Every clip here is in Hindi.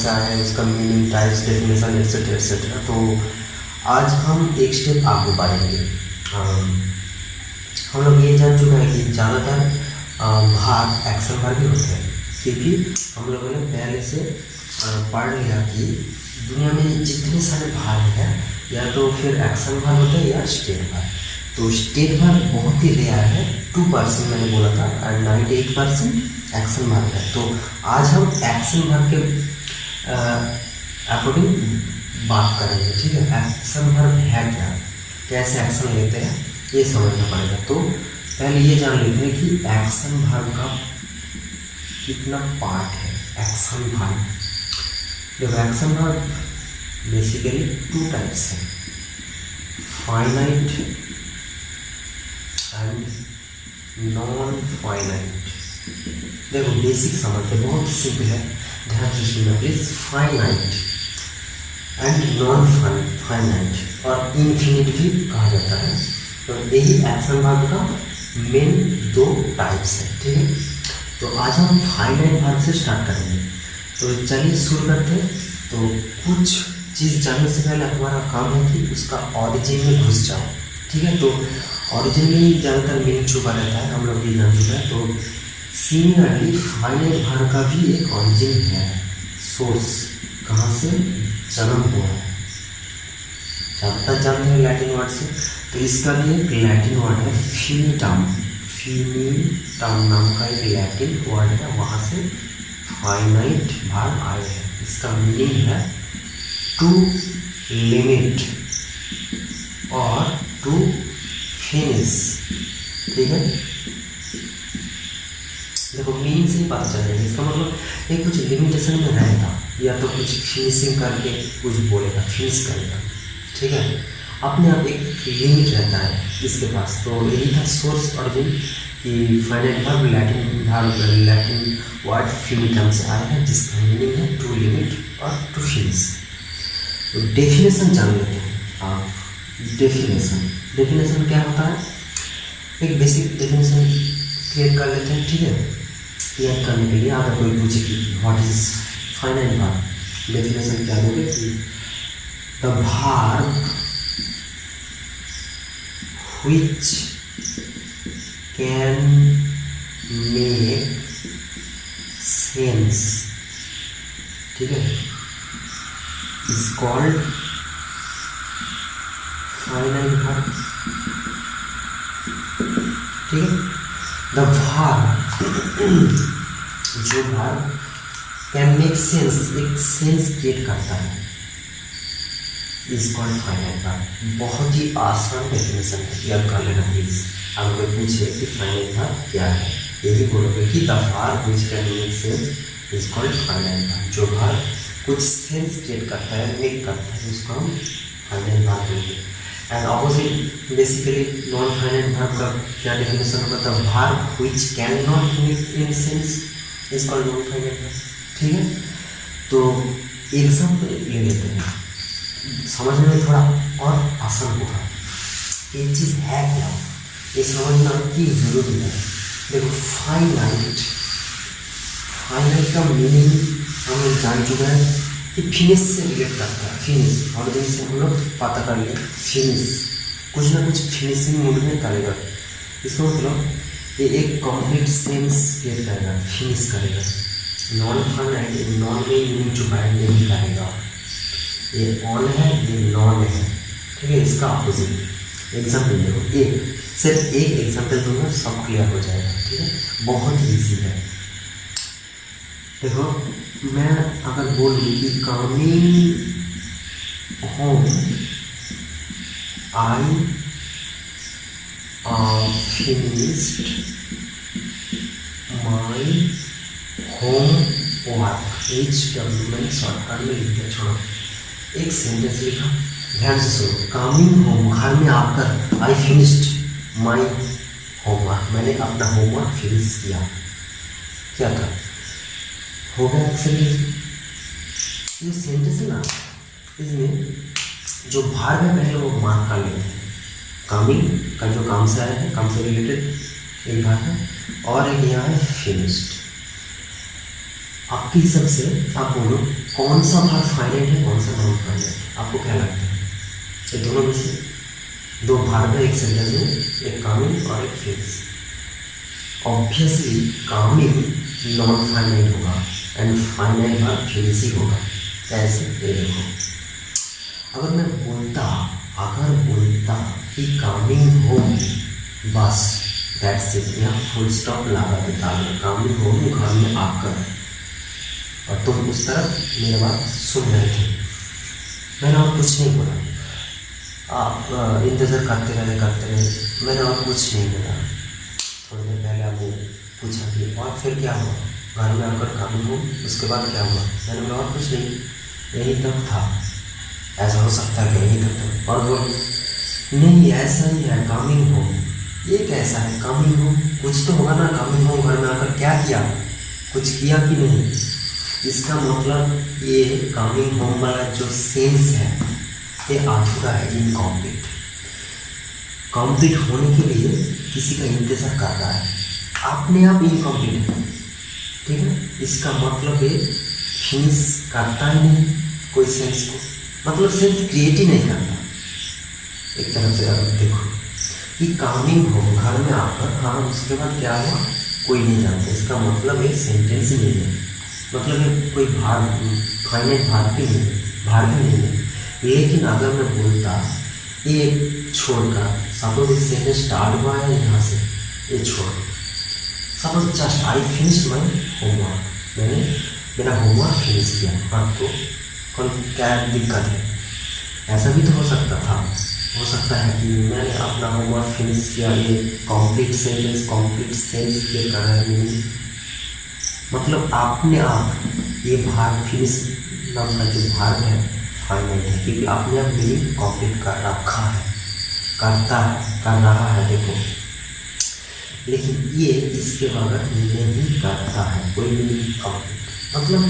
से आया है, उसका meaning, types, definition etcetera etcetera. तो आज हम एक स्टेप आगे बढ़ेंगे। हम लोग ये जान चुके हैं कि ज़्यादातर भाग एक्शन भाग ही होते हैं, क्योंकि हम लोगों ने पहले से पढ़ लिया कि दुनिया में जितने सारे भाग हैं या तो फिर एक्शन भाग होते हैं या स्टेट भाग। तो स्टेट भाग बहुत ही रेयर है, 2% मैंने बोला था, और 98% एक्शन भाग है। तो आज हम एक्शन भाग के अकॉर्डिंग बात करेंगे, ठीक है। एक्शन भाग है क्या, कैसे एक्शन लेते हैं, ये समझना पड़ेगा। तो पहले ये जान लेते हैं कि एक्शन भाग का कितना पार्ट है। एक्शन भाग, देखो एक्शन भाग बेसिकली 2 टाइप्स है, फाइनाइट एंड नॉन फाइनाइट। देखो बेसिक समझते, बहुत सिंपल है, ध्यान से सुनना please. Finite and non finite और इन्फिनिट भी कहा जाता है। तो यही एक्शन भाग का मेन 2 टाइप्स है, ठीक है। तो आज हम फाइनाइट भाग से स्टार्ट करेंगे। तो चलिए शुरू करते हैं। तो कुछ चीज़ जानने से पहले हमारा काम है कि उसका ऑरिजिन में घुस जाओ, ठीक है। तो ऑरिजिन में ज़्यादातर मीनिंग छुपा रहता है, हम लोग ये जान चुके हैं। तो सिमिलरली फाइनाइट भाग का भी एक ऑरिजिन है, सोर्स कहाँ से जन्म हुआ है, ज़्यादातर जानते हैं लैटिन वर्ड से। तो इसका भी एक लैटिन वर्ड है फिनिटम, फिनिटम नाम का एक लैटिन वर्ड है, वहाँ से फाइनाइट भाग आए हैं। इसका मीनिंग है टू लिमिट और टू फिनिश, ठीक है। देखो मीनिंग से ही पता चल जाएगा, इसका मतलब ये कुछ लिमिटेशन में रहेगा या तो कुछ फिनिशिंग करके कुछ बोलेगा, फिनिश करेगा, ठीक है। अपने आप एक लिमिट रहता है इसके पास। तो यही था सोर्स ऑरिजिन कि फाइनाइट भाग लैटिन वर्ड फिनिटम से आया है, जिसका मीनिंग है टू लिमिट और टू फिनिश। तो डेफिनेशन जान लेते हैं आप। डेफिनेशन क्या होता है, एक बेसिक डेफिनेशन क्लियर कर लेते हैं, ठीक है। क्लियर करने के लिए अगर कोई पूछे कि व्हाट इज फाइनाइट भाग, डेफिनेशन क्या दोगे कि द भाग which can make sense, ठीक है, is called finite verb, ठीक है। the verb जो verb can make sense, एक सेंस क्रिएट करता है, इज कॉल्ड फाइनाइट भाग। बहुत ही आसान डेफिनेशन है, याद कर लेना प्लीज। अगर कोई पूछे कि फाइनाइट भाग क्या है, यही बोलोगे कि द भाग which can make sense is called finite भाग। जो भाग कुछ सेंस क्रिएट करता है, मेक करता है, उसको हम फाइनाइट भाग बोलेंगे। And opposite basically non finite भाग का क्या डेफिनेशन होगा, द भाग which can not make any sense is called non finite भाग, ठीक है। तो एग्जाम्पल ले लेते हैं, समझने में थोड़ा और आसान होगा। ये चीज़ है क्या, ये समझना की जरूरी है। देखो फाइनाइट का मीनिंग हम लोग जान चुके हैं कि फिनिश से रिलेट करता है। फिनिश और दिन से हम लोग पता कर लिया, फिनिश कुछ ना कुछ फिनिशिंग मूड में करेगा। इसका मतलब ये एक कंप्लीट सेंस क्रिएट करेगा, फिनिश करेगा। नॉन फाइनाइट नॉन में मीनिंग छुपाए नहीं करेगा, ये ऑन है, ये नॉन है, ठीक है। इसका अपोजिट एग्जाम्पल देखो, सिर्फ एक एग्जाम्पल दूंगा, सब क्लियर हो जाएगा, ठीक है। बहुत इजी है। देखो मैं अगर बोलूँ कि coming home I finished my home work, HW मैंने शॉर्टकट में लिख दिया, छोड़ो। एक सेंटेंस लिखा, ध्यान से सुनो। कमिंग होम, घर में आकर, आई फिनिश्ड माई होमवर्क, मैंने अपना होमवर्क फिनिश किया। क्या था, हो गया एक सेंटेंस। ये सेंटेंस है ना, इसमें जो भाग है पहले वो मार्क कर लेते हैं। कमिंग का जो काम से आया है, काम से रिलेटेड एक भाग है, और एक यहाँ है फिनिश्ड। आपके हिसाब से आप बोलो कौन सा भाग फाइनाइट है, कौन सा नॉन फाइनाइट, आपको क्या लगता है? ये दोनों में से दो भाग है एक सेंटेंस में, एक कामिंग और एक finish. Obviously Kameng non finite होगा एंड फाइनाइट भाग फिनिश ही होगा। कैसे? ये देखो, अगर मैं बोलता कि कामिंग होगी, बस दैट्स इट, यहाँ फुल स्टॉप लगा देता, कामिंग होगी घर में आकर, और तुम उस तरफ मेरी बात सुन रहे थे, मैंने और कुछ नहीं बोला, आप इंतज़ार करते रहे, मैंने और कुछ नहीं बोला। थोड़ी देर पहले आपने पूछा कि और फिर क्या हुआ, घर में आकर कामिंग हो, उसके बाद क्या हुआ, मैंने बोला और कुछ नहीं, यही तक था। ऐसा हो सकता है कि यही तक था, और वो नहीं ऐसा ही है, कामिंग हो, ये कैसा है कामिंग हो, कुछ तो होगा ना, कामिंग हो घर में आकर क्या किया, कुछ किया कि नहीं। इसका मतलब ये कामिंग होम वाला जो सेंस है ये अधूरा है, इनकम्प्लीट। कंप्लीट होने के लिए किसी का इंतजार कर रहा है, अपने आप इनकम्प्लीट है, ठीक है। इसका मतलब ये फिनिश करता ही नहीं कोई सेंस को, मतलब सेंस क्रिएट ही नहीं करता। एक तरफ से अगर देखो कि कामिंग हो घर में आकर, हाँ उसके बाद क्या हुआ कोई नहीं जानता, इसका मतलब एक सेंटेंस ही नहीं है, मतलब ये कोई फाइनाइट भाग भी नहीं है। लेकिन अगर मैं बोलता ये छोड़कर, सपोज एक सेंटेंस स्टार्ट हुआ है यहाँ से, ये छोड़, suppose just I finish my homework, मैंने मेरा होमवर्क फिनिश किया, हाँ तो कौन क्या दिक्कत है? ऐसा भी तो हो सकता है कि मैंने अपना होमवर्क फिनिश किया, ये कंप्लीट सेंस के कारण, मतलब अपने आप ये भाग फिनिश नाम का जो भाग है फाइनाइट है, क्योंकि अपने आप मीनिंग कंप्लीट कर रखा है, कर रहा है, देखो। लेकिन ये इसके बगैर नहीं करता है कोई मीनिंग कंप्लीट, मतलब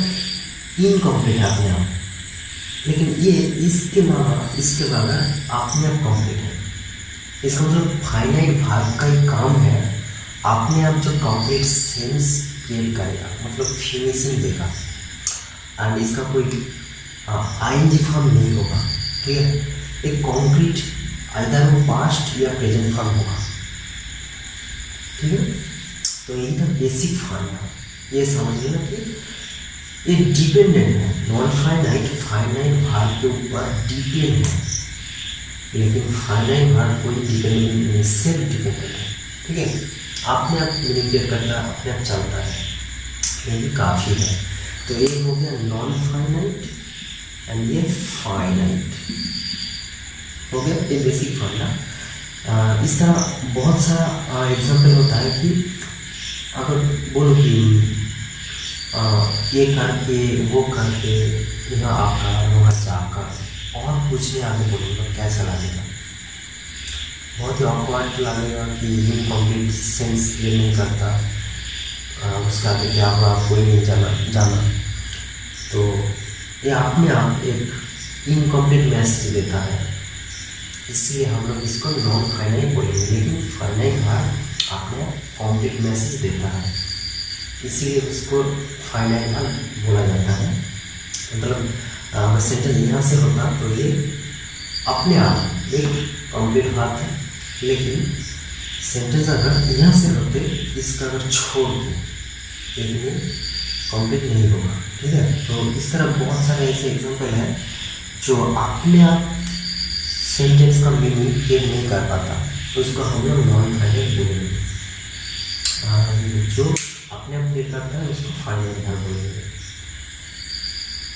इनकम्प्लीट है अपने आप, लेकिन ये इसके बगैर अपने आप कंप्लीट है। इसका मतलब फाइनाइट भाग का ही काम है अपने आप जो कंप्लीट सेंस क्रिएट करेगा, मतलब फिनिशिंग देगा, एंड इसका कोई आईएनजी फॉर्म नहीं होगा, ठीक है। एक कॉन्क्रीट आइदर वो पास्ट या प्रेजेंट फॉर्म होगा, ठीक है। तो यही था बेसिक फॉर्मूला, ये समझ लेना कि ये डिपेंडेंट है, नॉन फाइनाइट भाग के ऊपर डिपेंड है, लेकिन फाइनाइट भाग कोई डिपेंडेंट नहीं, सेल्फ डिपेंडेंट है, ठीक है। अपने आप मीनिंग क्रिएट करता है, अपने आप चलता है, ये काफ़ी है। तो ये हो गया नॉन फाइनाइट एंड ये फाइनाइट हो गया, ये बेसिक फॉर्मूला। इस तरह बहुत सारा एग्जाम्पल होता है कि अगर बोलो कि ये करके वो करके यहाँ आकर वहाँ जाकर और कुछ नहीं आगे बोलूँगा, कैसा लगेगा? बहुत ही ऑकवर्ड लगेगा कि इनकम्प्लीट सेंस ये नहीं करता, उसका आगे क्या हुआ कोई नहीं जाना। तो ये अपने आप एक इनकम्प्लीट मैसेज देता है, इसलिए हम लोग इसको नॉन फाइनाइट बोलेंगे, लेकिन फाइनाइट भाग अपने कम्प्लीट मैसेज देता है, इसीलिए उसको फाइनाइट भाग बोला जाता है। मतलब सेंटेंस यहाँ से होता तो ये अपने आप एक कंप्लीट भाग है, लेकिन सेंटेंस अगर यहाँ से होते इसका अगर छोड़ दो, लेकिन ये कंप्लीट नहीं होगा, ठीक है। तो इस तरह बहुत सारे ऐसे एग्जाम्पल हैं जो अपने आप सेंटेंस का मीनिंग क्लियर नहीं कर पाता, तो उसको हम लोग नॉन फाइनाइट बोलेंगे। जो अपने आप क्लियर करता है उसको फाइनाइट भाग बोलेंगे।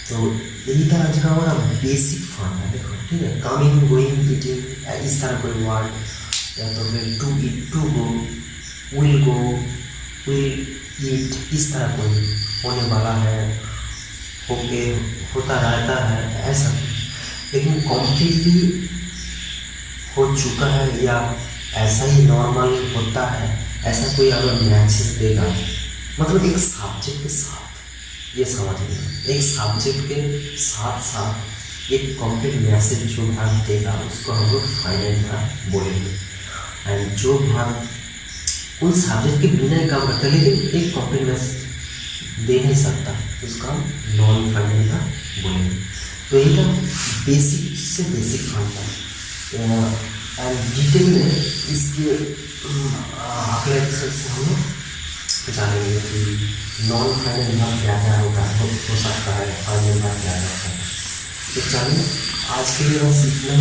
तो यही था आज का हमारा बेसिक फॉर्मूला, देखो, ठीक है। कमिंग, गोइंग, ईटिंग, इस तरह कोई वर्ड, या तो फिर to eat, to go, will go, will eat, इस तरह कोई होने वाला है, होके होता रहता है, ऐसा। लेकिन कॉम्प्लीटली हो चुका है या ऐसा ही नॉर्मल होता है, ऐसा कोई अगर मैसेज देगा, मतलब एक सब्जेक्ट के साथ, ये समझ लेना, एक सब्जेक्ट के साथ साथ एक कंप्लीट मैसेज जो भाग देगा उसको हम लोग फाइनाइट भाग बोलेंगे। एंड जो भाग उन सब्जेक्ट के बिना ही काम करता है, लेकिन एक कंप्लीट मैसेज दे नहीं सकता, उसका नॉन फाइनल का बोलेंगे। तो ये बेसिक से बेसिक फंड है एंड डिटेल में इसके अगले एपिसोड से हम लोग जानेंगे कि नॉन फाइनल भाग क्या क्या होता है, हो सकता है फाइनल भाग क्या क्या होता है। तो चलिए आज के लिए बस इतना।